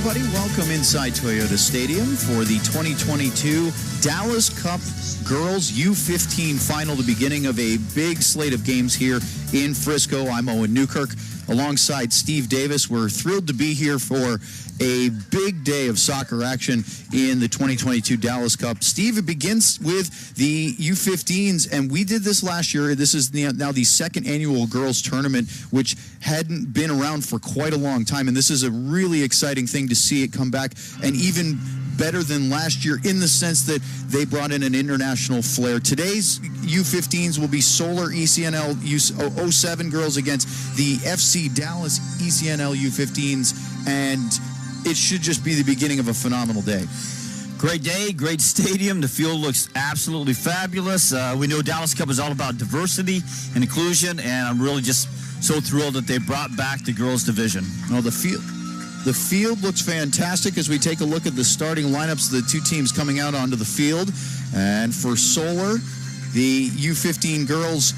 everybody. Welcome inside Toyota Stadium for the 2022 Dallas Cup Girls U15 Final, the beginning of a big slate of games here in Frisco. I'm Owen Newkirk alongside Steve Davis. We're thrilled to be here for a big day of soccer action in the 2022 Dallas Cup. Steve, it begins with the U15s, and we did this last year. This is now the second annual girls tournament, which hadn't been around for quite a long time, and this is a really exciting thing to see it come back, and even better than last year in the sense that they brought in an international flair. Today's U15s will be Solar ECNL U07 girls against the FC Dallas ECNL U15s, and it should just be the beginning of a phenomenal day. Great day, great stadium. The field looks absolutely fabulous. We know Dallas Cup is all about diversity and inclusion, and I'm really just so thrilled that they brought back the girls division. Well, the field looks fantastic as we take a look at the starting lineups of the two teams coming out onto the field. And for Solar, the U15 girls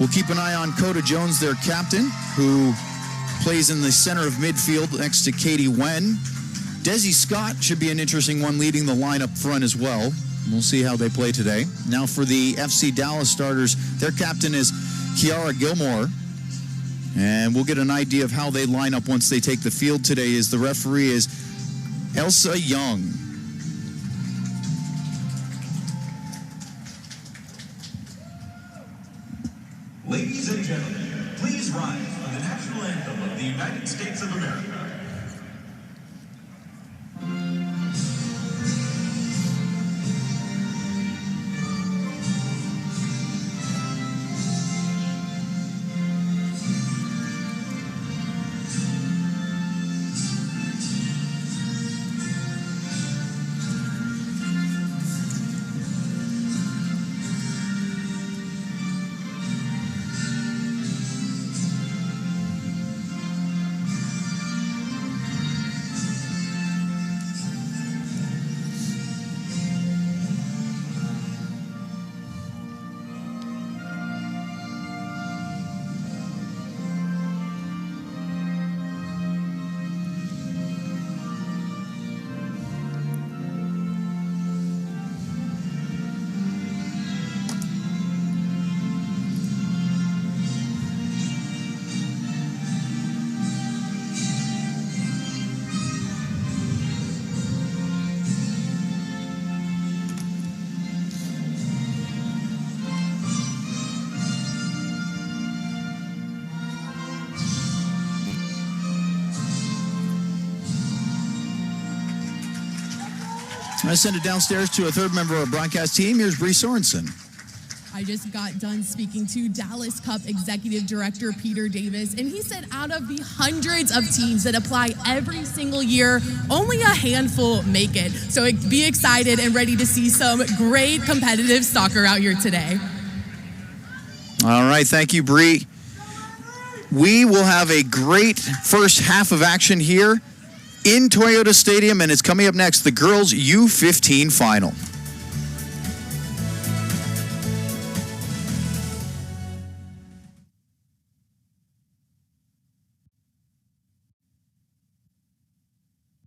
will keep an eye on Coda Jones, their captain, who plays in the center of midfield next to Katie Wen. Desi Scott should be an interesting one leading the line up front as well. We'll see how they play today. Now for the FC Dallas starters, their captain is Kiara Gilmore. And we'll get an idea of how they line up once they take the field today, as the referee is Elsa Young. Ladies and gentlemen, please rise for the national anthem of the United States of America. I send it downstairs to a third member of our broadcast team. Here's Bree Sorensen. I just got done speaking to Dallas Cup Executive Director Peter Davis, and he said out of the hundreds of teams that apply every single year, only a handful make it. So be excited and ready to see some great competitive soccer out here today. All right, thank you, Bree. We will have a great first half of action here in Toyota Stadium, and it's coming up next, the girls U15 final.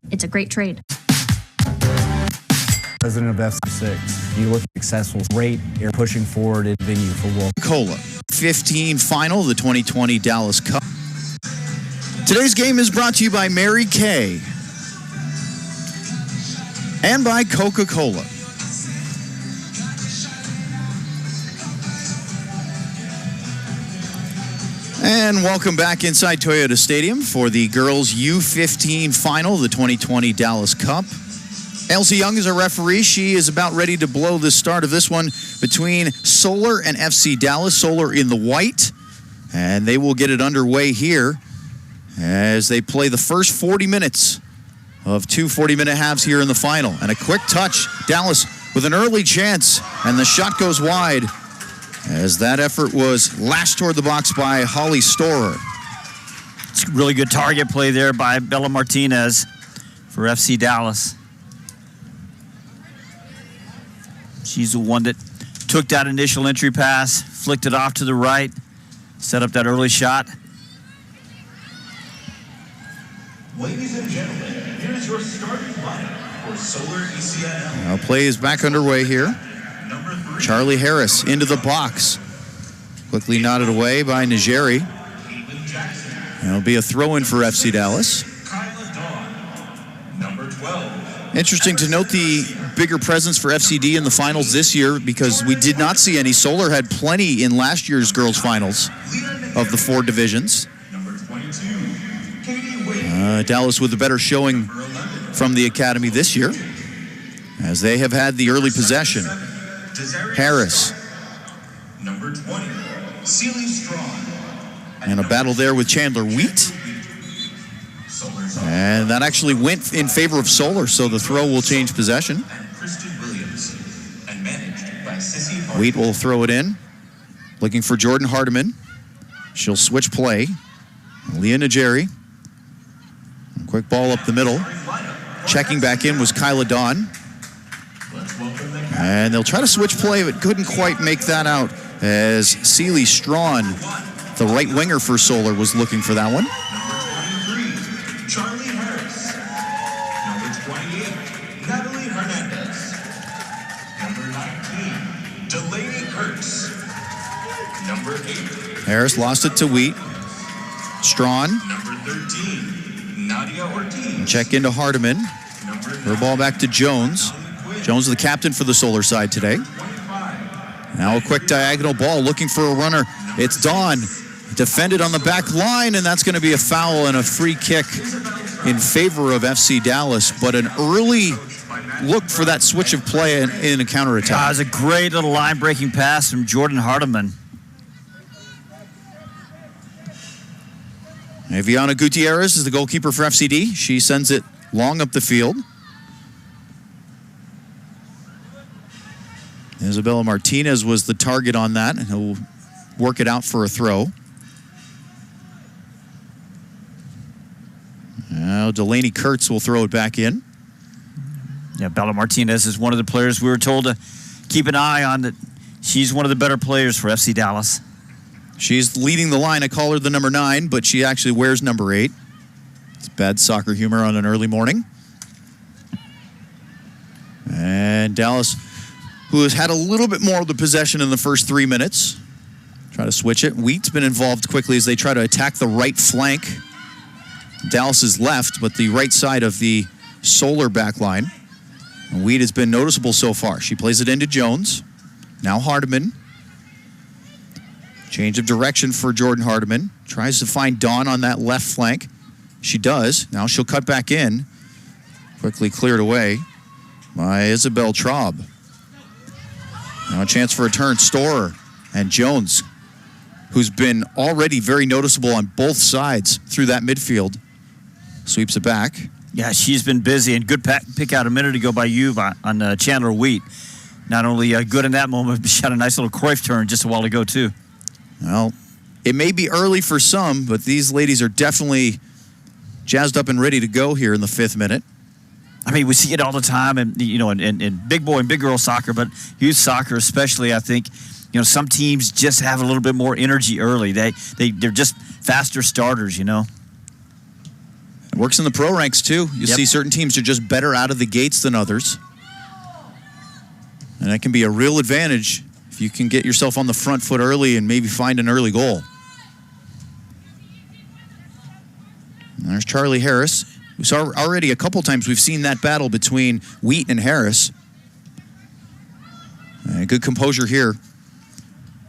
It's a great trade. President of FC6, you look successful, great, you're pushing forward in venue for World Cola 15 final, the 2020 Dallas Cup. Today's game is brought to you by Mary Kay and by Coca-Cola. And welcome back inside Toyota Stadium for the girls U15 final, the 2020 Dallas Cup. Elsa Young is our referee. She is about ready to blow the start of this one between Solar and FC Dallas. Solar in the white, and they will get it underway here as they play the first 40 minutes of two 40-minute halves here in the final. And a quick touch, Dallas with an early chance, and the shot goes wide as that effort was lashed toward the box by Holly Storer. It's a really good target play there by Bella Martinez for FC Dallas. She's the one that took that initial entry pass, flicked it off to the right, set up that early shot. Ladies and gentlemen, here's your starting lineup for Solar ECNL. Now play is back underway here. Number 3, Charlie Harris into the box. Quickly nodded away by Najeri. Caitlin Jackson. It'll be a throw-in for FC Dallas. Kyla Dawn. Number 12, Interesting to note the bigger presence for FCD in the finals this year because we did not see any. Solar had plenty in last year's girls' finals of the 4 divisions. number 22, Katie Wade. Dallas with a better showing from the academy this year as they have had the early possession. Harris. Number 20, Sealy Strong. And a battle there with Chandler Wheat. And that actually went in favor of Solar, so the throw will change possession. And Kristen Williams. And managed by Sissy Hart. Wheat will throw it in. Looking for Jordan Hardiman. She'll switch play. Leah Najeri. Quick ball up the middle. Checking back in was Kyla Dawn. Let's welcome the And they'll try to switch play, but couldn't quite make that out as Sealy Strawn, the right winger for Solar, was looking for that one. Number 23, Charlie Harris. Number 28, Natalie Hernandez. Number 19, Delaney Kurtz. Number 8, Harris lost it to Wheat. Strawn, number 13, Nadia Ortiz. check into Hardiman. Number Her ball back to Jones. Jones is the captain for the Solar side today. 25, Now a quick diagonal ball looking for a runner. It's Dawn. Defended on the back line, and that's going to be a foul and a free kick in favor of FC Dallas. But an early look for that switch of play in a counterattack. It was a great little line-breaking pass from Jordan Hardiman. Viana Gutierrez is the goalkeeper for FCD. She sends it long up the field. Isabella Martinez was the target on that, and he'll work it out for a throw. Now Delaney Kurtz will throw it back in. Yeah, Bella Martinez is one of the players we were told to keep an eye on. That she's one of the better players for FC Dallas. She's leading the line. I call her the number 9, but she actually wears number 8. It's bad soccer humor on an early morning. And Dallas, who has had a little bit more of the possession in the first 3 minutes, try to switch it. Wheat's been involved quickly as they try to attack the right flank. Dallas is left, but the right side of the Solar back line. And Wheat has been noticeable so far. She plays it into Jones. Now Hardiman. Change of direction for Jordan Hardiman. Tries to find Dawn on that left flank. She does. Now she'll cut back in. Quickly cleared away by Isabel Traub. Now a chance for a turn. Storer and Jones, who's been already very noticeable on both sides through that midfield, sweeps it back. Yeah, she's been busy, and good pick out a minute ago by you on Chandler Wheat. Not only good in that moment, but she had a nice little Cruyff turn just a while ago, too. Well, it may be early for some, but these ladies are definitely jazzed up and ready to go here in the 5th minute. I mean, we see it all the time, and in big boy and big girl soccer, but youth soccer especially, I think, some teams just have a little bit more energy early. They're just faster starters, It works in the pro ranks, too. You Yep. see certain teams are just better out of the gates than others. And that can be a real advantage if you can get yourself on the front foot early and maybe find an early goal. And there's Charlie Harris. We saw already a couple times we've seen that battle between Wheat and Harris. Good composure here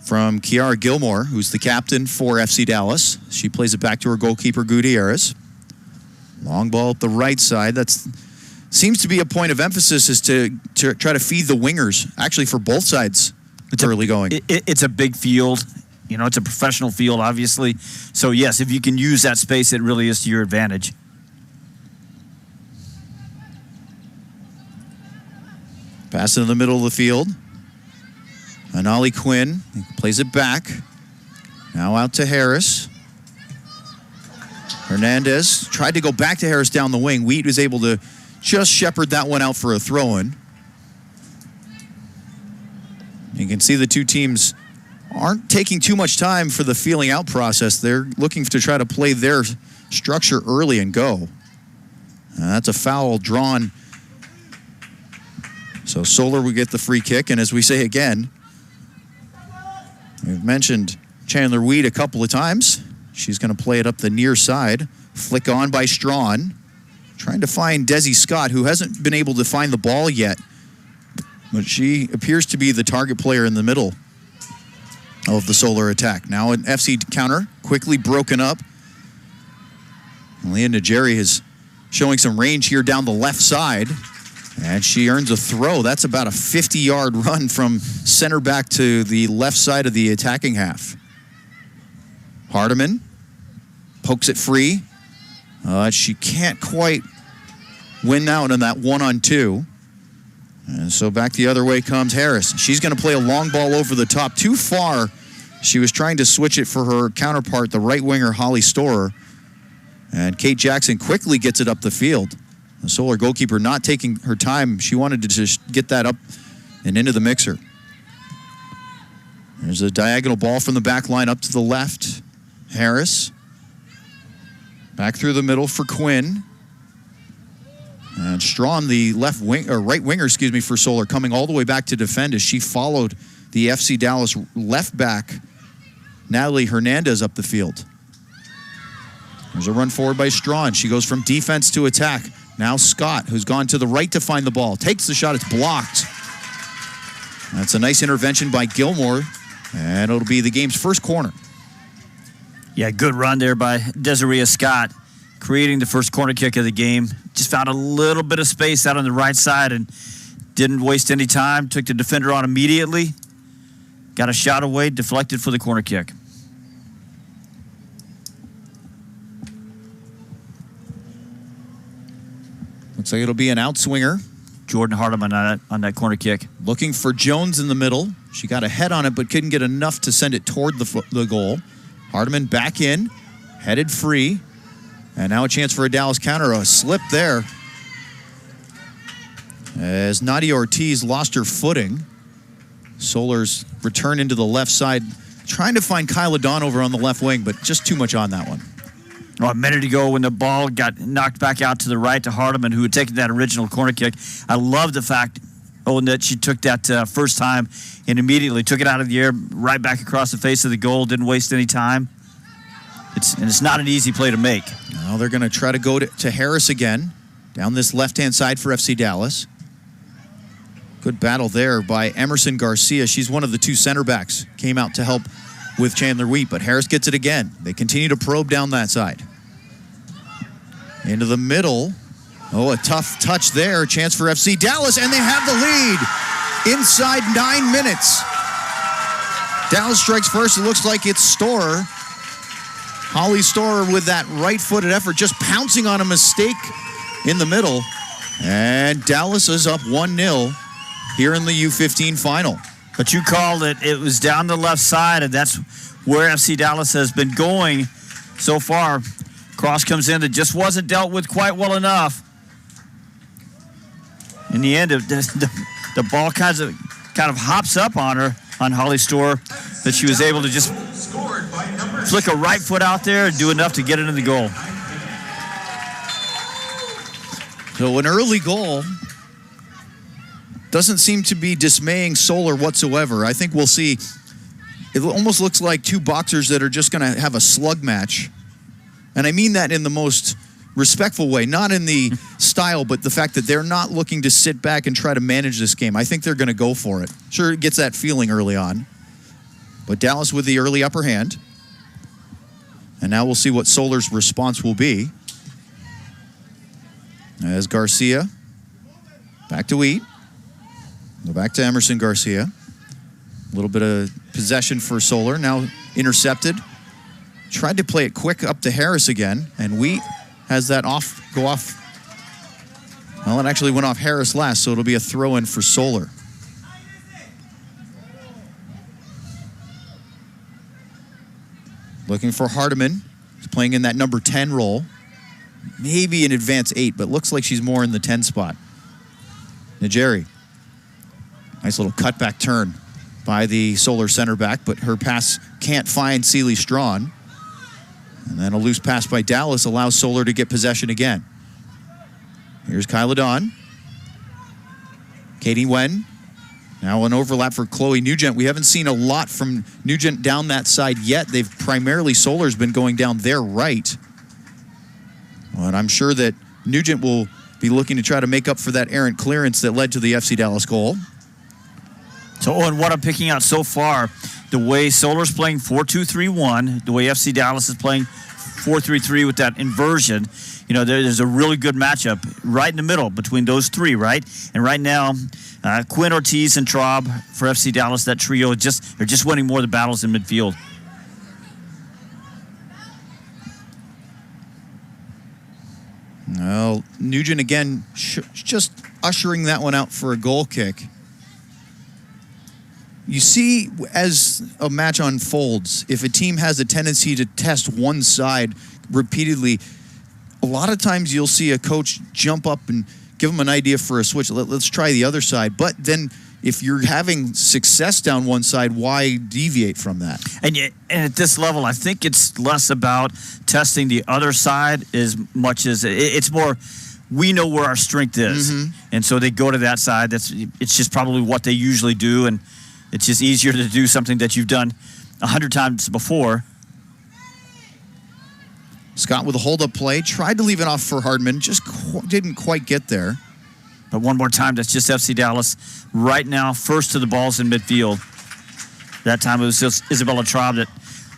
from Kiara Gilmore, who's the captain for FC Dallas. She plays it back to her goalkeeper, Gutierrez. Long ball up the right side. That seems to be a point of emphasis, is to try to feed the wingers, actually for both sides. It's early going. It's a big field. It's a professional field, obviously. So, yes, if you can use that space, it really is to your advantage. Pass into the middle of the field. Anali Quinn plays it back. Now out to Harris. Hernandez tried to go back to Harris down the wing. Wheat was able to just shepherd that one out for a throw-in. You can see the two teams aren't taking too much time for the feeling out process. They're looking to try to play their structure early and go. That's a foul drawn. So Solar will get the free kick. And as we say again, we've mentioned Chandler Weed a couple of times. She's going to play it up the near side. Flick on by Strawn. Trying to find Desi Scott, who hasn't been able to find the ball yet. But she appears to be the target player in the middle of the Solar attack. Now an FC counter, quickly broken up. Leah Najeri is showing some range here down the left side. And she earns a throw. That's about a 50-yard run from center back to the left side of the attacking half. Hardiman pokes it free. She can't quite win out on that 1-on-2. And so back the other way comes Harris. She's going to play a long ball over the top. Too far. She was trying to switch it for her counterpart, the right winger, Holly Storer. And Kate Jackson quickly gets it up the field. The Solar goalkeeper not taking her time. She wanted to just get that up and into the mixer. There's a diagonal ball from the back line up to the left. Harris. Back through the middle for Quinn. And Strawn, the left wing or right winger, for Solar, coming all the way back to defend as she followed the FC Dallas left back, Natalie Hernandez, up the field. There's a run forward by Strawn. She goes from defense to attack. Now Scott, who's gone to the right to find the ball, takes the shot. It's blocked. That's a nice intervention by Gilmore, and it'll be the game's first corner. Yeah, good run there by Desiree Scott, creating the first corner kick of the game. Just found a little bit of space out on the right side and didn't waste any time. Took the defender on immediately. Got a shot away, deflected for the corner kick. Looks like it'll be an outswinger. Jordan Hardiman on that corner kick. Looking for Jones in the middle. She got a head on it, but couldn't get enough to send it toward the goal. Hardiman back in, headed free. And now a chance for a Dallas counter. A slip there as Nadia Ortiz lost her footing. Solar's return into the left side, trying to find Kyla Donover on the left wing, but just too much on that one. Well, a minute ago when the ball got knocked back out to the right to Hardiman, who had taken that original corner kick. I love the fact, that she took that first time and immediately took it out of the air, right back across the face of the goal, didn't waste any time. It's not an easy play to make. Now they're going to try to go to Harris again, down this left-hand side for FC Dallas. Good battle there by Emerson Garcia. She's one of the two center backs. Came out to help with Chandler Wheat, but Harris gets it again. They continue to probe down that side. Into the middle. Oh, a tough touch there. Chance for FC Dallas, and they have the lead inside 9 minutes. Dallas strikes first. It looks like it's Storer. Holly Storer with that right-footed effort, just pouncing on a mistake in the middle. And Dallas is up 1-0 here in the U15 final. But you called it. It was down the left side, and that's where FC Dallas has been going so far. Cross comes in that just wasn't dealt with quite well enough. In the end, the ball kind of hops up on her, on Holly Storer, that she was able to just flick a right foot out there and do enough to get it in the goal. So an early goal doesn't seem to be dismaying Solar whatsoever. I think we'll see. It almost looks like two boxers that are just going to have a slug match. And I mean that in the most respectful way, not in the style, but the fact that they're not looking to sit back and try to manage this game. I think they're going to go for it. Sure, it gets that feeling early on. But Dallas with the early upper hand. And now we'll see what Solar's response will be. As Garcia, back to Wheat. Go back to Emerson Garcia. A little bit of possession for Solar, now intercepted. Tried to play it quick up to Harris again, and Wheat has that go off. Well, it actually went off Harris last, so it'll be a throw-in for Solar. Looking for Hardiman. He's playing in that number 10 role. Maybe an advanced 8, but looks like she's more in the 10 spot. Najeri. Nice little cutback turn by the Solar center back, but her pass can't find Celie Strawn. And then a loose pass by Dallas allows Solar to get possession again. Here's Kyla Dawn. Katie Wen. Now an overlap for Chloe Nugent. We haven't seen a lot from Nugent down that side yet. They've primarily, Solar's been going down their right. And I'm sure that Nugent will be looking to try to make up for that errant clearance that led to the FC Dallas goal. So, and what I'm picking out so far, the way Solar's playing 4-2-3-1, the way FC Dallas is playing 4-3-3 with that inversion, you know, there's a really good matchup right in the middle between those three, right? And right now, Quinn, Ortiz, and Traub for FC Dallas, that trio, they're just winning more of the battles in midfield. Well, Nugent again just ushering that one out for a goal kick. You see, as a match unfolds, if a team has a tendency to test one side repeatedly, a lot of times you'll see a coach jump up and give them an idea for a switch. Let's try the other side. But then if you're having success down one side, why deviate from that? And at this level, I think it's less about testing the other side as much as it's more, we know where our strength is. Mm-hmm. And so they go to that side. It's just probably what they usually do. And it's just easier to do something that you've done 100 times before. Scott with a hold-up play. Tried to leave it off for Hardman. Just didn't quite get there. But one more time, that's just FC Dallas right now, first to the balls in midfield. That time it was just Isabella Traub that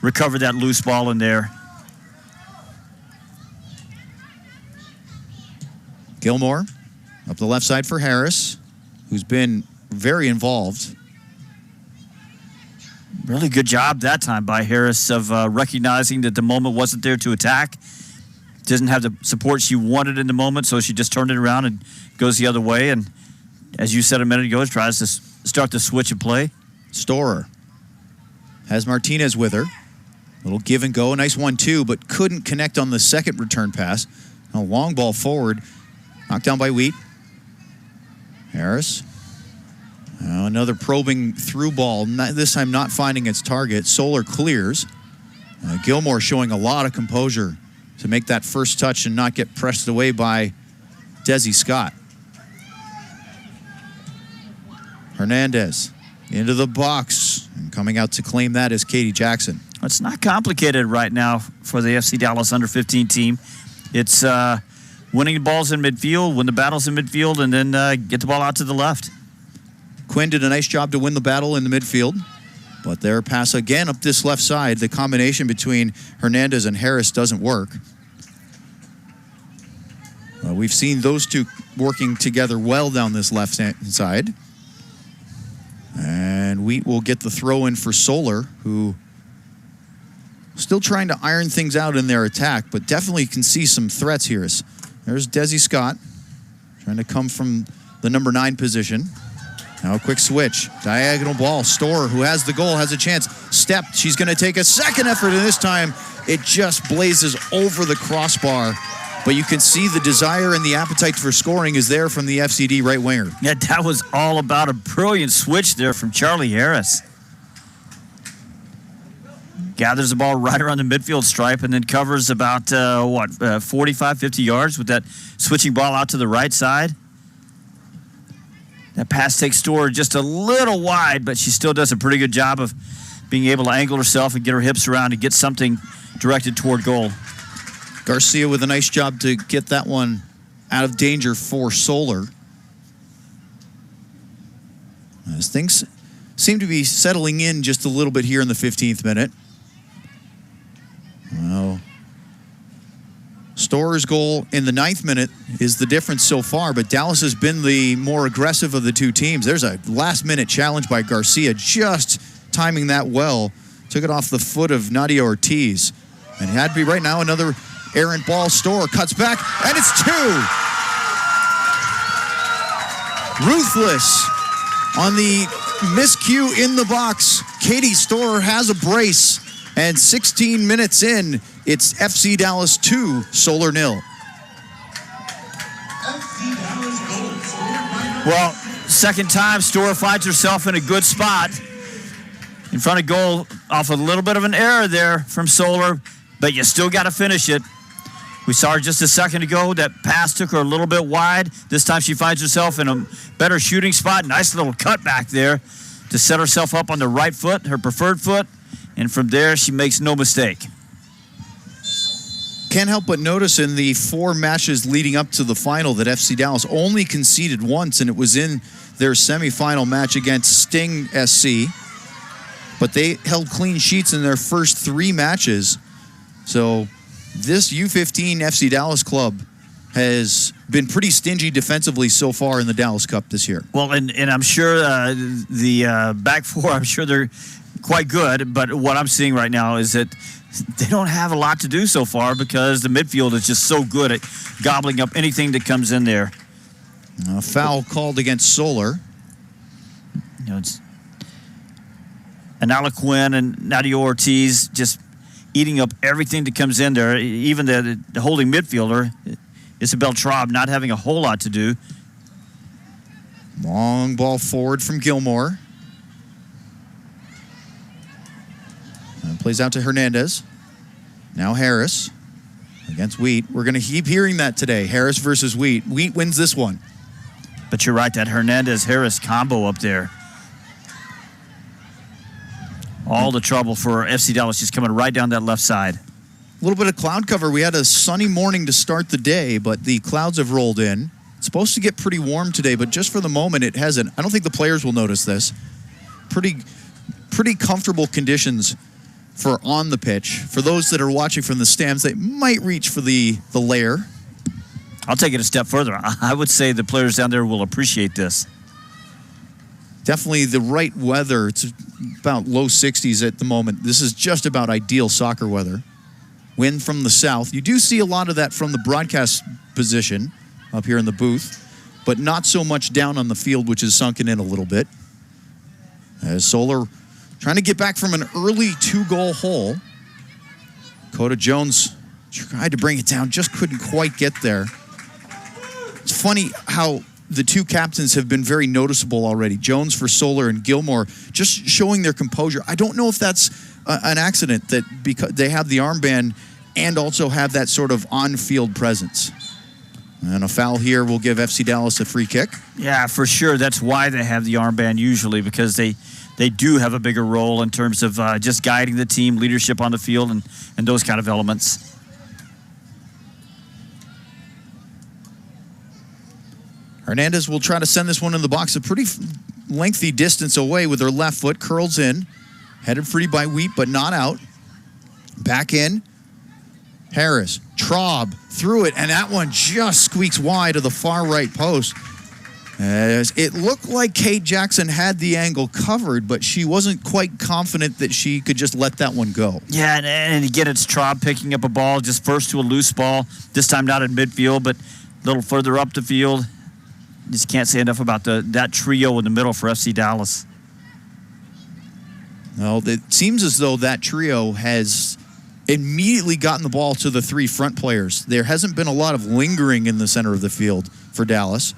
recovered that loose ball in there. Gilmore up the left side for Harris, who's been very involved. Really good job that time by Harris of recognizing that the moment wasn't there to attack. Doesn't have the support she wanted in the moment, so she just turned it around and goes the other way. And as you said a minute ago, tries to start the switch and play. Storer has Martinez with her. Little give and go, a nice 1-2, but couldn't connect on the second return pass. A long ball forward, knocked down by Wheat. Harris. Another probing through ball, this time not finding its target. Solar clears. Gilmore showing a lot of composure to make that first touch and not get pressed away by Desi Scott. Hernandez into the box, and coming out to claim that is Katie Jackson. It's not complicated right now for the FC Dallas under-15 team. It's winning the balls in midfield, win the battles in midfield, and then get the ball out to the left. Quinn did a nice job to win the battle in the midfield, but their pass again up this left side. The combination between Hernandez and Harris doesn't work. We've seen those two working together well down this left side. And Wheat will get the throw in for Solar, who still trying to iron things out in their attack, but definitely can see some threats here. There's Desi Scott trying to come from the number 9 position. Now a quick switch. Diagonal ball. Storer, who has the goal, has a chance. Stepped. She's going to take a second effort, and this time it just blazes over the crossbar. But you can see the desire and the appetite for scoring is there from the FCD right winger. Yeah, that was all about a brilliant switch there from Charlie Harris. Gathers the ball right around the midfield stripe and then covers about, 45, 50 yards with that switching ball out to the right side. That pass takes Storer just a little wide, but she still does a pretty good job of being able to angle herself and get her hips around and get something directed toward goal. Garcia with a nice job to get that one out of danger for Solar. As things seem to be settling in just a little bit here in the 15th minute. Well, Storer's goal in the 9th minute is the difference so far, but Dallas has been the more aggressive of the two teams. There's a last-minute challenge by Garcia, just timing that well. Took it off the foot of Nadia Ortiz. And it had to be right now another errant ball. Storer cuts back, and it's 2. Ruthless on the miscue in the box. Katie Storer has a brace, and 16 minutes in, it's FC Dallas 2, Solar 0. Well, second time, Storer finds herself in a good spot in front of goal off a little bit of an error there from Solar, but you still got to finish it. We saw her just a second ago. That pass took her a little bit wide. This time she finds herself in a better shooting spot. Nice little cut back there to set herself up on the right foot, her preferred foot. And from there, she makes no mistake. Can't help but notice in the 4 matches leading up to the final that FC Dallas only conceded once, and it was in their semifinal match against Sting SC. But they held clean sheets in their first 3 matches. So this U15 FC Dallas club has been pretty stingy defensively so far in the Dallas Cup this year. Well, and I'm sure the back 4, I'm sure they're quite good. But what I'm seeing right now is that they don't have a lot to do so far because the midfield is just so good at gobbling up anything that comes in there. A foul called against Solar. You know, it's Anala Quinn and Nadia Ortiz just eating up everything that comes in there. Even the holding midfielder, Isabel Traub, not having a whole lot to do. Long ball forward from Gilmore. And plays out to Hernandez. Now Harris against Wheat. We're going to keep hearing that today. Harris versus Wheat. Wheat wins this one. But you're right, that Hernandez-Harris combo up there. All the trouble for FC Dallas just coming right down that left side. A little bit of cloud cover. We had a sunny morning to start the day, but the clouds have rolled in. It's supposed to get pretty warm today, but just for the moment, it hasn't. I don't think the players will notice this. Pretty comfortable conditions for on the pitch. For those that are watching from the stands, they might reach for the layer. I'll take it a step further. I would say the players down there will appreciate this. Definitely the right weather. It's about low 60s at the moment. This is just about ideal soccer weather. Wind from the south. You do see a lot of that from the broadcast position up here in the booth, but not so much down on the field, which is sunken in a little bit. As Solar trying to get back from an early 2-goal hole. Coda Jones tried to bring it down, just couldn't quite get there. It's funny how the 2 captains have been very noticeable already. Jones for Solar and Gilmore just showing their composure. I don't know if that's an accident that because they have the armband and also have that sort of on-field presence. And a foul here will give FC Dallas a free kick. Yeah, for sure. That's why they have the armband usually, because they do have a bigger role in terms of just guiding the team, leadership on the field, and those kind of elements. Hernandez will try to send this one in the box a pretty lengthy distance away with her left foot. Curls in. Headed free by Wheat, but not out. Back in. Harris. Traub through it, and that one just squeaks wide of the far right post. As it looked like Kate Jackson had the angle covered, but she wasn't quite confident that she could just let that one go. Yeah, and again, it's Traub picking up a ball just first to a loose ball. This time not in midfield, but a little further up the field. Just can't say enough about that trio in the middle for FC Dallas. Well, it seems as though that trio has immediately gotten the ball to the 3 front players. There hasn't been a lot of lingering in the center of the field for Dallas.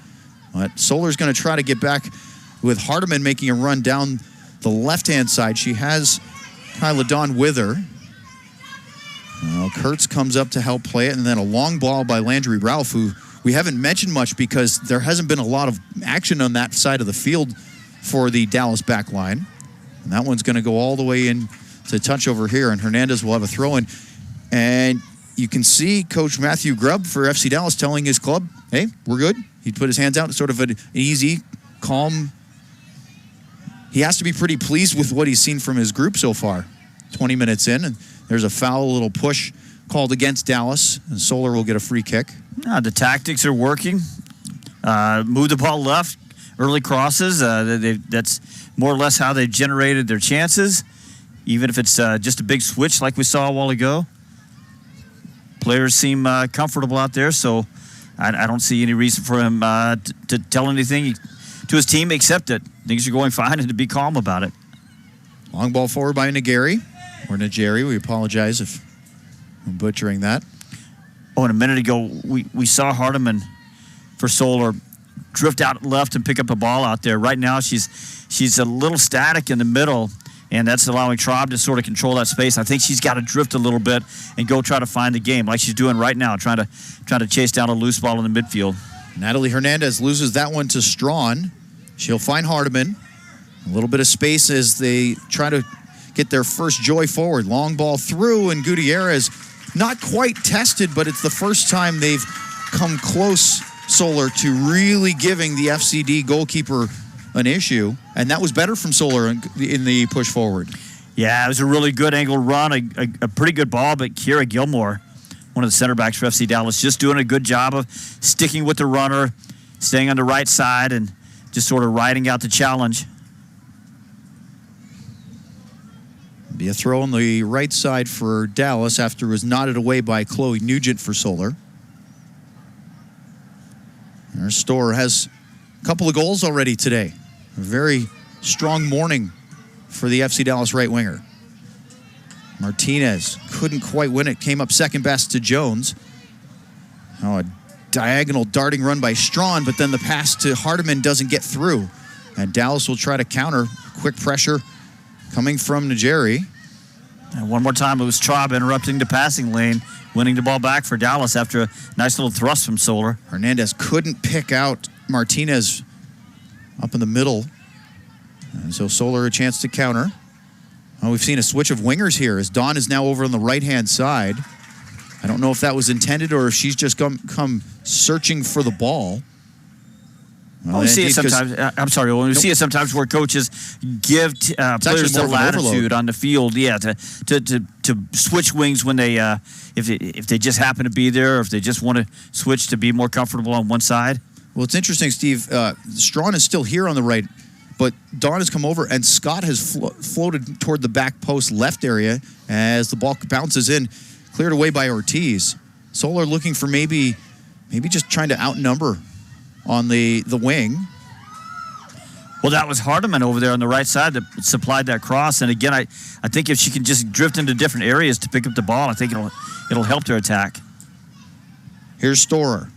But Solar's going to try to get back with Hardiman making a run down the left-hand side. She has Kyla Dawn with her. Well, Kurtz comes up to help play it, and then a long ball by Landry Ralph, who we haven't mentioned much because there hasn't been a lot of action on that side of the field for the Dallas back line. And that one's going to go all the way in to touch over here, and Hernandez will have a throw-in. And you can see Coach Matthew Grubb for FC Dallas telling his club, hey, we're good. He put his hands out, sort of an easy, calm. He has to be pretty pleased with what he's seen from his group so far. 20 minutes in, and there's a foul, a little push called against Dallas, and Solar will get a free kick. The tactics are working. Move the ball left, early crosses. That's more or less how they've generated their chances, even if it's just a big switch like we saw a while ago. Players seem comfortable out there, so I don't see any reason for him to tell anything to his team except that things are going fine and to be calm about it. Long ball forward by Nagari, or Najeri. We apologize if I'm butchering that. Oh, and a minute ago, we saw Hardiman for Solar drift out left and pick up a ball out there. Right now, she's a little static in the middle, and that's allowing Traub to sort of control that space. I think she's got to drift a little bit and go try to find the game like she's doing right now, trying to chase down a loose ball in the midfield. Natalie Hernandez loses that one to Strawn. She'll find Hardiman. A little bit of space as they try to get their first joy forward. Long ball through, and Gutierrez not quite tested, but it's the first time they've come close, Solar, to really giving the FCD goalkeeper an issue, and that was better from Solar in the push forward. Yeah, it was a really good angle run, a pretty good ball, but Kira Gilmore, one of the center backs for FC Dallas, just doing a good job of sticking with the runner, staying on the right side, and just sort of riding out the challenge. Be a throw on the right side for Dallas after it was knotted away by Chloe Nugent for Solar. Our Store has a couple of goals already today. A very strong morning for the FC Dallas right winger. Martinez couldn't quite win it, came up second best to Jones. Oh, a diagonal darting run by Strawn, but then the pass to Hardiman doesn't get through. And Dallas will try to counter. Quick pressure coming from Najeri. And one more time, it was Traub interrupting the passing lane, winning the ball back for Dallas after a nice little thrust from Solar. Hernandez couldn't pick out Martinez up in the middle. And so Solar a chance to counter. Oh, we've seen a switch of wingers here as Dawn is now over on the right-hand side. I don't know if that was intended or if she's just come searching for the ball. Well, we see it sometimes. I'm sorry. We see it sometimes where coaches give players the latitude on the field, to switch wings when they if they just happen to be there, or if they just want to switch to be more comfortable on one side. Well, it's interesting, Steve. Strawn is still here on the right, but Dawn has come over, and Scott has floated toward the back post left area as the ball bounces in, cleared away by Ortiz. Solar looking for maybe just trying to outnumber on the wing. Well, that was Hardiman over there on the right side that supplied that cross. And again, I think if she can just drift into different areas to pick up the ball, I think it'll help their attack. Here's Storer.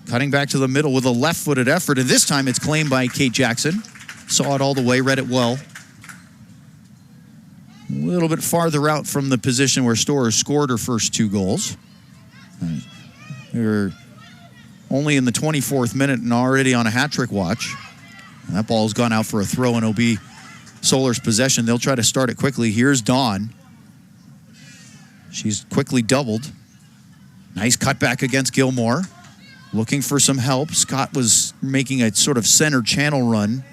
Cutting back to the middle with a left-footed effort, and this time it's claimed by Kate Jackson. Saw it all the way, read it well. A little bit farther out from the position where Storer scored her first two goals. We're only in the 24th minute and already on a hat-trick watch. And that ball's gone out for a throw, and it'll be Solar's possession. They'll try to start it quickly. Here's Dawn. She's quickly doubled. Nice cutback against Gilmore. Looking for some help. Scott was making a sort of center channel run.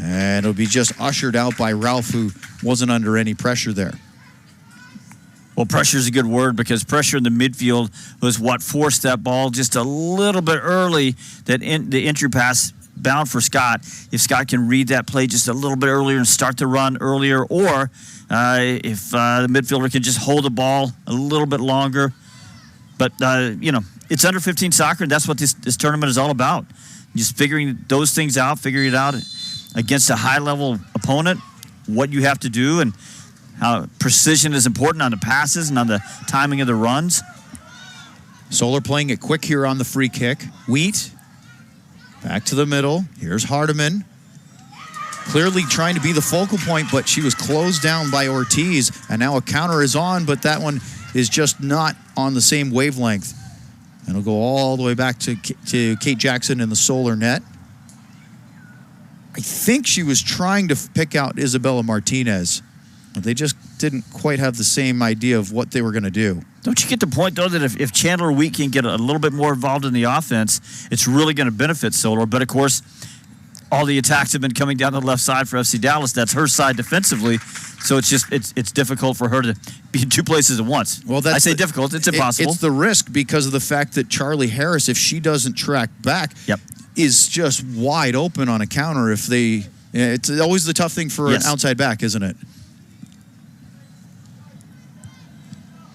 And it'll be just ushered out by Ralph, who wasn't under any pressure there. Well, pressure is a good word because pressure in the midfield was what forced that ball just a little bit early, the entry pass bound for Scott. If Scott can read that play just a little bit earlier and start the run earlier, or if the midfielder can just hold the ball a little bit longer. But, it's under 15 soccer, and that's what this tournament is all about. Just figuring those things out, figuring it out against a high-level opponent, what you have to do, and how precision is important on the passes and on the timing of the runs. Solar playing it quick here on the free kick. Wheat, back to the middle. Here's Hardiman. Clearly trying to be the focal point, but she was closed down by Ortiz, and now a counter is on, but that one is just not on the same wavelength. And it'll go all the way back to Kate Jackson in the Solar net. I think she was trying to pick out Isabella Martinez. They just didn't quite have the same idea of what they were going to do. Don't you get the point, though, that if Chandler Wheat can get a little bit more involved in the offense, it's really going to benefit Solar. But, of course, all the attacks have been coming down the left side for FC Dallas. That's her side defensively. So it's difficult for her to be in two places at once. Well, I say difficult. It's impossible. It's the risk because of the fact that Charlie Harris, if she doesn't track back, is just wide open on a counter. It's always the tough thing for an outside back, isn't it?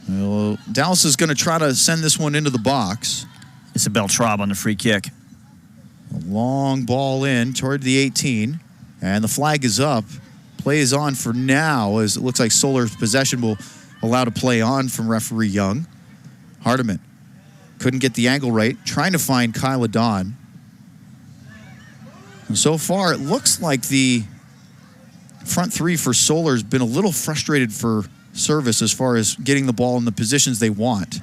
Well, Dallas is going to try to send this one into the box. Isabel Traub on the free kick. A long ball in toward the 18, and the flag is up. Play is on for now, as it looks like Solar's possession will allow to play on from referee Young. Hardiman couldn't get the angle right, trying to find Kyla Dawn. And so far, it looks like the front three for Solar has been a little frustrated for service as far as getting the ball in the positions they want.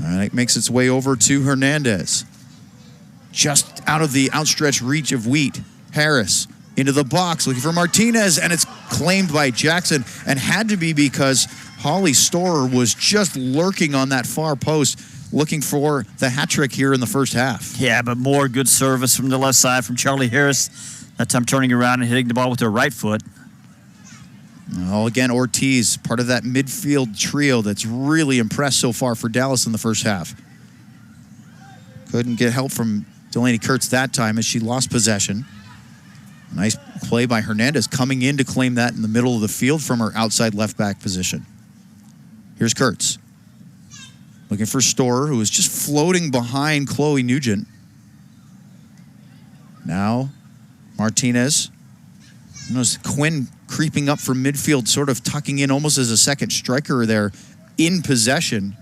All right, makes its way over to Hernandez. Just out of the outstretched reach of Wheat. Harris into the box, looking for Martinez, and it's claimed by Jackson, and had to be because Holly Storer was just lurking on that far post, looking for the hat trick here in the first half. Yeah, but more good service from the left side from Charlie Harris. That time turning around and hitting the ball with her right foot. Well, again, Ortiz, part of that midfield trio that's really impressed so far for Dallas in the first half. Couldn't get help from Delaney Kurtz that time as she lost possession. Nice play by Hernandez coming in to claim that in the middle of the field from her outside left back position. Here's Kurtz. Looking for Storer, who is just floating behind Chloe Nugent. Now, Martinez. Notice Quinn creeping up from midfield, sort of tucking in almost as a second striker there in possession.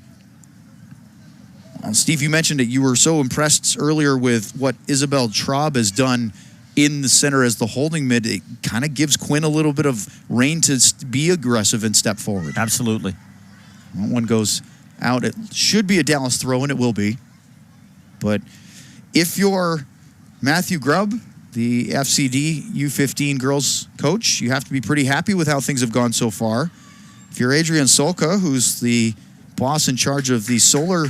Steve, you mentioned it. You were so impressed earlier with what Isabel Traub has done in the center as the holding mid. It kind of gives Quinn a little bit of rein to be aggressive and step forward. Absolutely. One goes out. It should be a Dallas throw, and it will be. But if you're Matthew Grubb, the FCD U15 girls coach, you have to be pretty happy with how things have gone so far. If you're Adrian Solka, who's the boss in charge of the Solar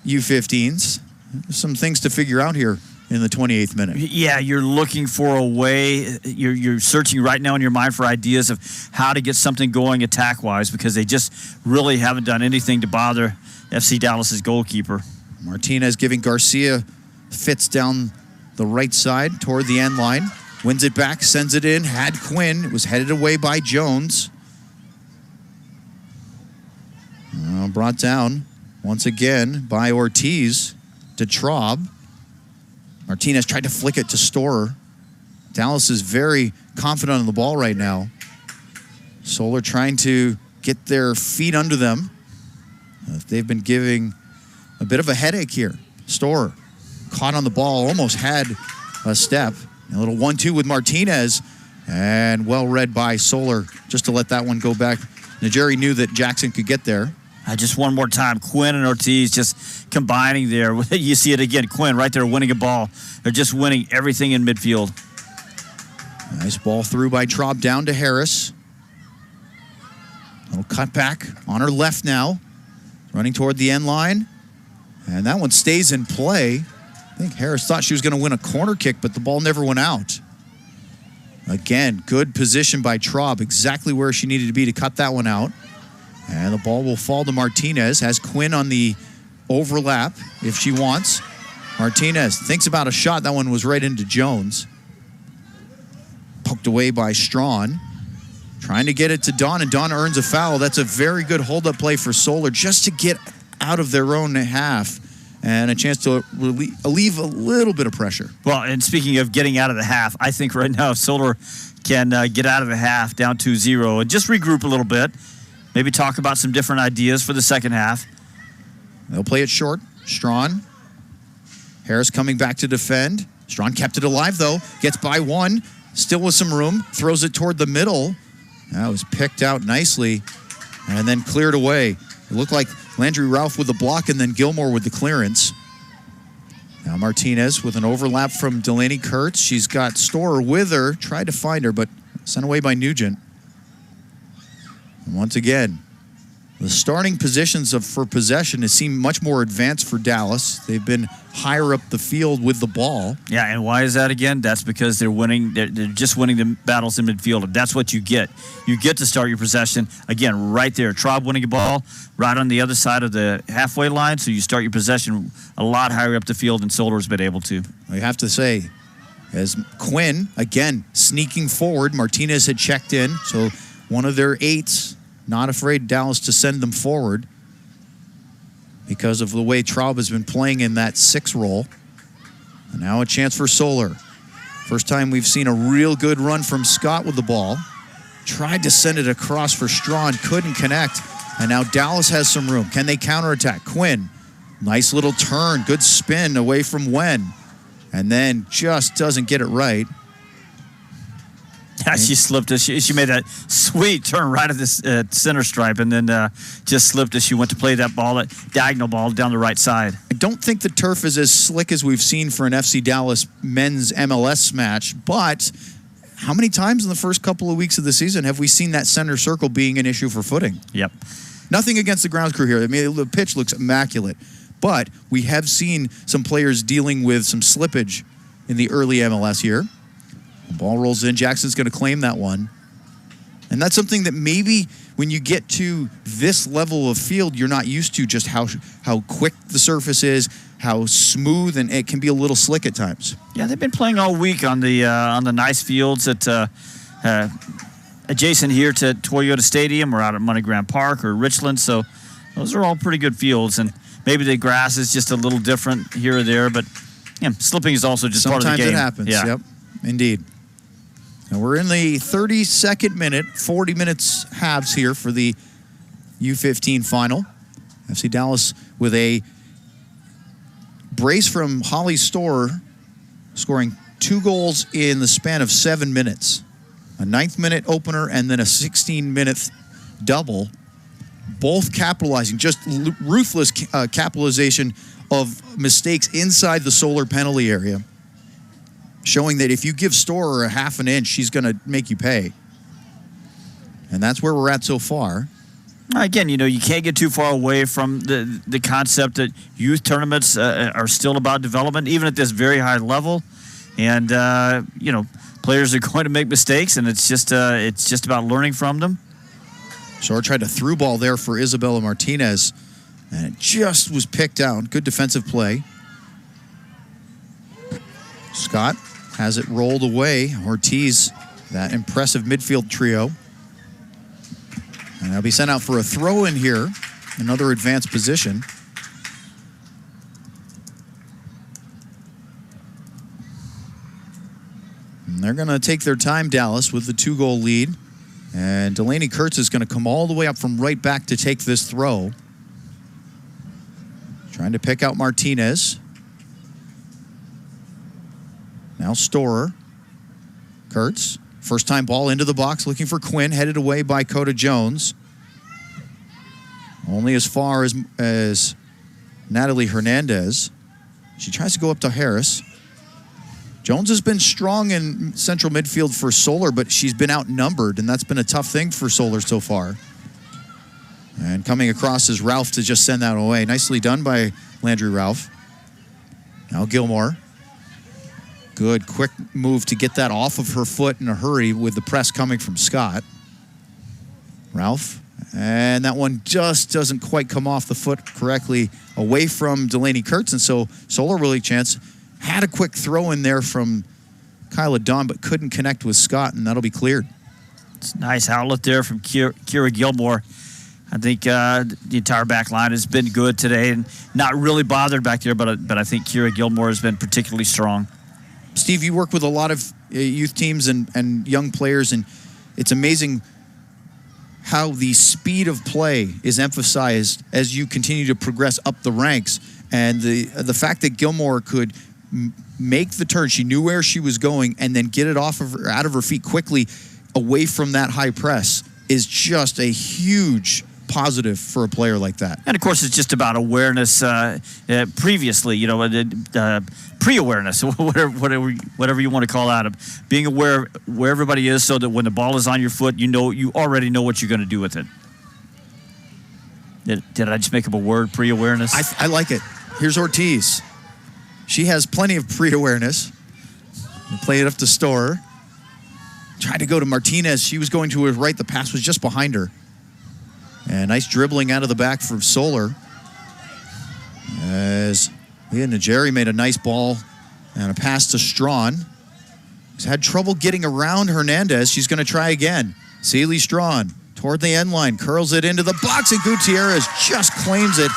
U15s, there's some things to figure out here in the 28th minute. Yeah, you're looking for a way. You're searching right now in your mind for ideas of how to get something going attack-wise, because they just really haven't done anything to bother FC Dallas's goalkeeper. Martinez giving Garcia fits down the right side toward the end line. Wins it back, sends it in, had Quinn. It was headed away by Jones. Brought down once again by Ortiz to Traub. Martinez tried to flick it to Storer. Dallas is very confident on the ball right now. Solar trying to get their feet under them. They've been giving a bit of a headache here. Storer caught on the ball, almost had a step. A little 1-2 with Martinez, and well read by Solar just to let that one go back. Najeri knew that Jackson could get there. Just one more time, Quinn and Ortiz just combining there. You see it again, Quinn right there winning a ball. They're just winning everything in midfield. Nice ball through by Traub down to Harris. Little cut back on her left now. Running toward the end line. And that one stays in play. I think Harris thought she was going to win a corner kick, but the ball never went out. Again, good position by Traub, exactly where she needed to be to cut that one out. And the ball will fall to Martinez. Has Quinn on the overlap if she wants. Martinez thinks about a shot. That one was right into Jones. Poked away by Strawn. Trying to get it to Dawn, and Dawn earns a foul. That's a very good hold-up play for Solar just to get out of their own half and a chance to relieve a little bit of pressure. Well, and speaking of getting out of the half, I think right now if Solar can get out of the half down 2-0 and just regroup a little bit, maybe talk about some different ideas for the second half. They'll play it short. Strawn. Harris coming back to defend. Strawn kept it alive, though. Gets by one. Still with some room. Throws it toward the middle. That was picked out nicely and then cleared away. It looked like Landry Ralph with the block and then Gilmore with the clearance. Now Martinez with an overlap from Delaney Kurtz. She's got Storer with her. Tried to find her, but sent away by Nugent. And once again, the starting positions for possession has seemed much more advanced for Dallas. They've been higher up the field with the ball. Yeah, and why is that again? That's because they're winning. They're just winning the battles in midfield. And that's what you get. You get to start your possession, again, right there. Traub winning a ball right on the other side of the halfway line, so you start your possession a lot higher up the field than Solar's been able to. I have to say, as Quinn, again, sneaking forward, Martinez had checked in, so one of their eights. Not afraid Dallas to send them forward because of the way Traub has been playing in that 6 role. And now a chance for Solar. First time we've seen a real good run from Scott with the ball. Tried to send it across for Strawn, couldn't connect. And now Dallas has some room. Can they counterattack? Quinn, nice little turn, good spin away from Wen. And then just doesn't get it right. Yeah, she slipped as she made that sweet turn right at the center stripe, and then just slipped as she went to play that ball, that diagonal ball down the right side. I don't think the turf is as slick as we've seen for an FC Dallas men's MLS match, but how many times in the first couple of weeks of the season have we seen that center circle being an issue for footing? Yep. Nothing against the ground crew here. I mean, the pitch looks immaculate, but we have seen some players dealing with some slippage in the early MLS here. The ball rolls in. Jackson's going to claim that one. And that's something that maybe when you get to this level of field, you're not used to, just how quick the surface is, how smooth, and it can be a little slick at times. Yeah, they've been playing all week on the nice fields at adjacent here to Toyota Stadium or out at MoneyGram Park or Richland. So those are all pretty good fields, and maybe the grass is just a little different here or there, but yeah, slipping is also just part of the game. Sometimes it happens. Yeah. Yep, indeed. Now we're in the 32nd minute, 40 minutes halves here for the U15 final. FC Dallas with a brace from Holly Storer, scoring 2 goals in the span of 7 minutes. A 9th-minute opener and then a 16-minute double, both capitalizing, just ruthless capitalization of mistakes inside the Solar penalty area, showing that if you give Storer a half an inch, she's going to make you pay. And that's where we're at so far. Again, you can't get too far away from the concept that youth tournaments are still about development, even at this very high level. And, players are going to make mistakes, and it's just about learning from them. Shore tried a through ball there for Isabella Martinez, and it just was picked out. Good defensive play. Scott has it rolled away. Ortiz, that impressive midfield trio. And they'll be sent out for a throw in here. Another advanced position. And they're going to take their time, Dallas, with the 2-goal lead. And Delaney Kurtz is going to come all the way up from right back to take this throw. Trying to pick out Martinez. Now Storer. Kurtz. First time ball into the box, looking for Quinn, headed away by Coda Jones. Only as far as Natalie Hernandez. She tries to go up to Harris. Jones has been strong in central midfield for Solar, but she's been outnumbered, and that's been a tough thing for Solar so far. And coming across is Ralph to just send that away. Nicely done by Landry Ralph. Now Gilmore. Good, quick move to get that off of her foot in a hurry with the press coming from Scott. Ralph. And that one just doesn't quite come off the foot correctly away from Delaney Kurtz. And so Solar really chance. Had a quick throw in there from Kyla Dawn, but couldn't connect with Scott, and that'll be cleared. It's a nice outlet there from Kira Gilmore. I think the entire back line has been good today and not really bothered back there, but I think Kira Gilmore has been particularly strong. Steve, you work with a lot of youth teams and young players, and it's amazing how the speed of play is emphasized as you continue to progress up the ranks. And the fact that Gilmore could make the turn, she knew where she was going, and then get it out of her feet quickly away from that high press is just a huge positive for a player like that. And of course, it's just about awareness previously, pre-awareness, whatever you want to call that, being aware where everybody is, so that when the ball is on your foot, you already know what you're going to do with it. Did I just make up a word, pre-awareness? I like it. Here's Ortiz. She has plenty of pre-awareness. Play it up to Storer. Tried to go to Martinez. She was going to her right. The pass was just behind her. And nice dribbling out of the back from Solar. As Leah Najeri made a nice ball and a pass to Strawn. He's had trouble getting around Hernandez. She's going to try again. Celie Strawn toward the end line. Curls it into the box, and Gutierrez just claims it.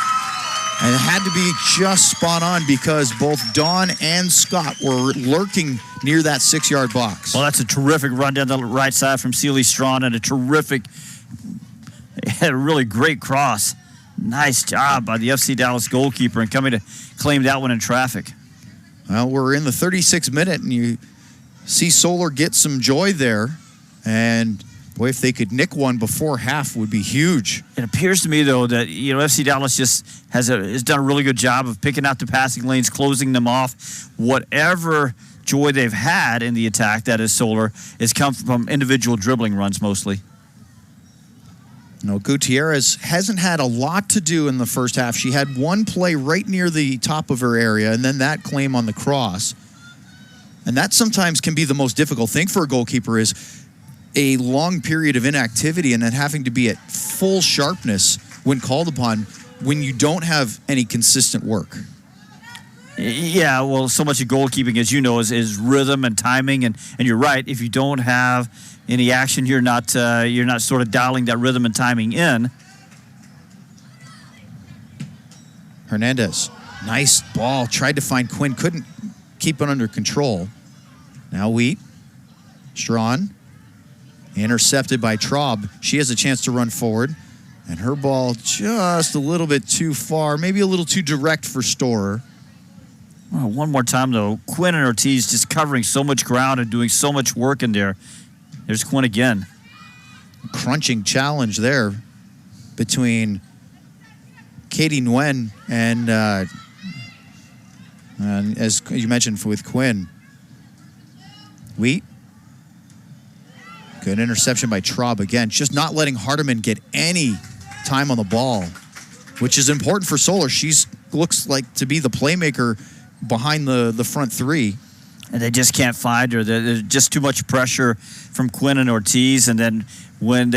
And it had to be just spot on because both Dawn and Scott were lurking near that 6-yard box. Well, that's a terrific run down the right side from Celie Strawn, and had a really great cross. Nice job by the FC Dallas goalkeeper and coming to claim that one in traffic. Well, we're in the 36th minute, and you see Solar get some joy there And boy, if they could nick one before half, would be huge. It appears to me, though, that FC Dallas just has done a really good job of picking out the passing lanes, closing them off. Whatever joy they've had in the attack, that is Solar, has come from individual dribbling runs mostly. Gutierrez hasn't had a lot to do in the first half. She had one play right near the top of her area, and then that claim on the cross. And that sometimes can be the most difficult thing for a goalkeeper, is a long period of inactivity and then having to be at full sharpness when called upon when you don't have any consistent work. Yeah, well, so much of goalkeeping, as you know, is rhythm and timing, and you're right. If you don't have any action, you're not sort of dialing that rhythm and timing in. Hernandez, nice ball. Tried to find Quinn, couldn't keep it under control. Now Wheat, Strawn, intercepted by Traub. She has a chance to run forward, and her ball just a little bit too far, maybe a little too direct for Storer. Oh, one more time, though. Quinn and Ortiz just covering so much ground and doing so much work in there. There's Quinn again. Crunching challenge there between Katie Nguyen and as you mentioned with Quinn. Wheat. Good interception by Traub again. Just not letting Hardiman get any time on the ball, which is important for Solar. She's looks like to be the playmaker behind the front three. And they just can't find her. There's just too much pressure from Quinn and Ortiz. And then when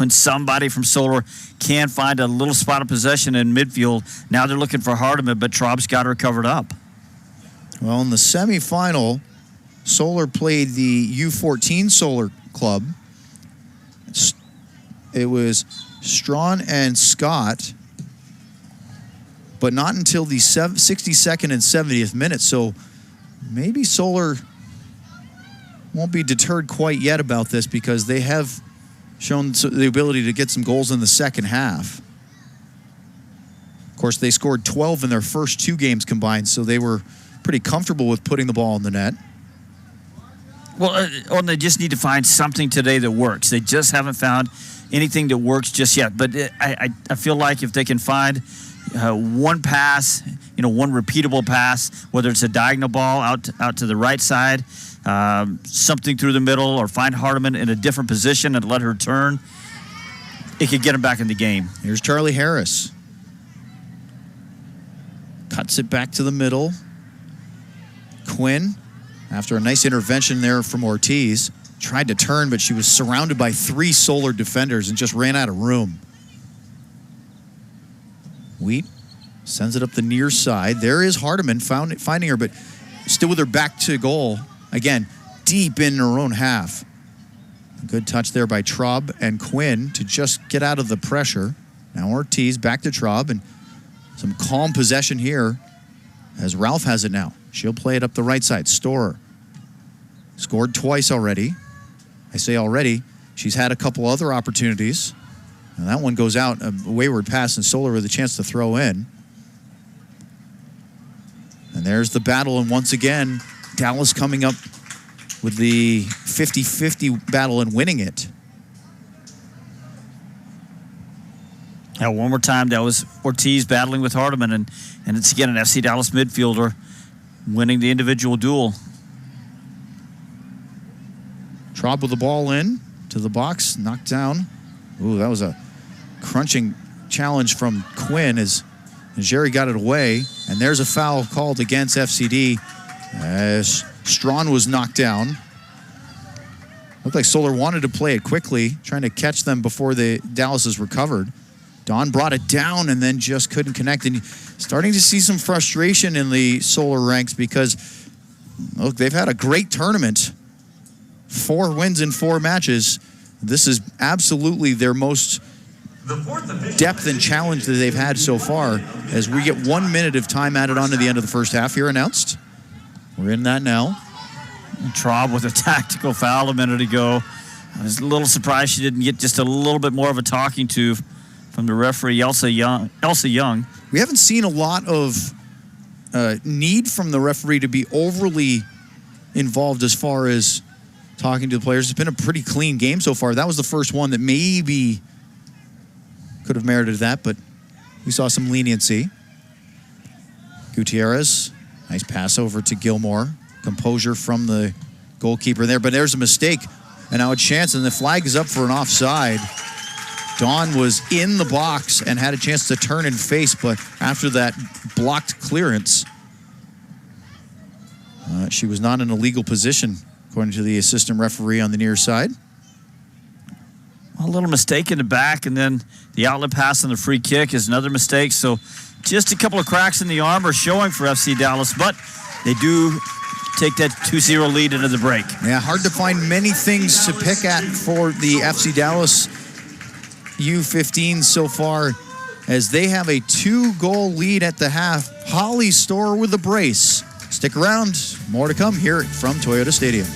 somebody from Solar can find a little spot of possession in midfield, now they're looking for Hardiman, but Traub's got her covered up. Well, in the semifinal, Solar played the U15 Solar Club. It was Strawn and Scott, but not until the 62nd and 70th minute. So maybe Solar won't be deterred quite yet about this, because they have shown the ability to get some goals in the second half. Of course, they scored 12 in their first two games combined, so they were pretty comfortable with putting the ball in the net. Well, they just need to find something today that works. They just haven't found anything that works just yet. But I feel like if they can find one pass, one repeatable pass, whether it's a diagonal ball out to the right side, something through the middle, or find Hardiman in a different position and let her turn, it could get them back in the game. Here's Charlie Harris. Cuts it back to the middle. Quinn, after a nice intervention there from Ortiz, tried to turn, but she was surrounded by three Solar defenders and just ran out of room. Wheat sends it up the near side. There is Hardiman finding her, but still with her back to goal. Again, deep in her own half. A good touch there by Traub and Quinn to just get out of the pressure. Now Ortiz back to Traub, and some calm possession here as Ralph has it now. She'll play it up the right side. Storer scored twice already. I say already. She's had a couple other opportunities. And that one goes out, a wayward pass, and Solar with a chance to throw in. And there's the battle, and once again, Dallas coming up with the 50-50 battle and winning it. Now, one more time, that was Ortiz battling with Hardiman, and it's again an FC Dallas midfielder winning the individual duel. Traub with the ball in to the box, knocked down. Ooh, that was a crunching challenge from Quinn as Jerry got it away. And there's a foul called against FCD as Strawn was knocked down. Looked like Solar wanted to play it quickly, trying to catch them before the Dallas is recovered. Don brought it down and then just couldn't connect. And starting to see some frustration in the Solar ranks because, look, they've had a great tournament. 4 wins in 4 matches. This is absolutely their most depth and challenge that they've had so far, as we get 1 minute of time added on to the end of the first half here announced. We're in that now. Traub with a tactical foul a minute ago. I was a little surprised she didn't get just a little bit more of a talking to from the referee, Elsa Young. We haven't seen a lot of need from the referee to be overly involved as far as talking to the players. It's been a pretty clean game so far. That was the first one that maybe could have merited that, but we saw some leniency. Gutierrez, nice pass over to Gilmore. Composure from the goalkeeper there, but there's a mistake. And now a chance, and the flag is up for an offside. Dawn was in the box and had a chance to turn and face, but after that blocked clearance, she was not in a legal position, according to the assistant referee on the near side. A little mistake in the back, and then the outlet pass and the free kick is another mistake. So just a couple of cracks in the armor showing for FC Dallas, but they do take that 2-0 lead into the break. Yeah, hard to find many things to pick at for the FC Dallas U15 so far, as they have a 2-goal lead at the half. Holly Store with the brace. Stick around. More to come here from Toyota Stadium.